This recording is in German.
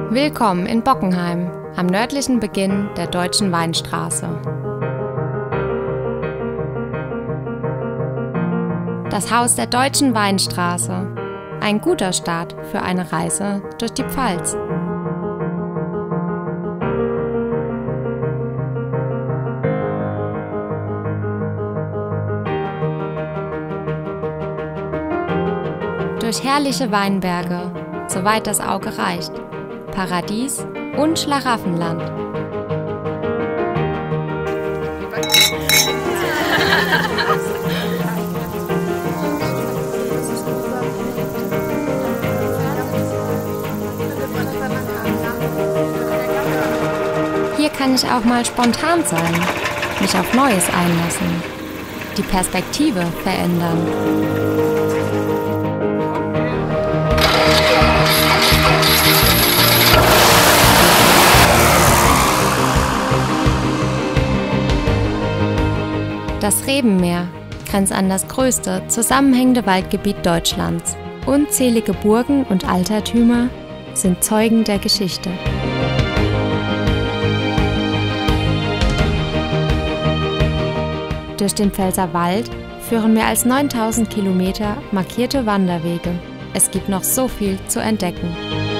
Willkommen in Bockenheim, am nördlichen Beginn der Deutschen Weinstraße. Das Haus der Deutschen Weinstraße. Ein guter Start für eine Reise durch die Pfalz. Durch herrliche Weinberge, soweit das Auge reicht, Paradies und Schlaraffenland. Hier kann ich auch mal spontan sein, mich auf Neues einlassen, die Perspektive verändern. Das Rebenmeer grenzt an das größte zusammenhängende Waldgebiet Deutschlands. Unzählige Burgen und Altertümer sind Zeugen der Geschichte. Durch den Pfälzerwald führen mehr als 9000 Kilometer markierte Wanderwege. Es gibt noch so viel zu entdecken.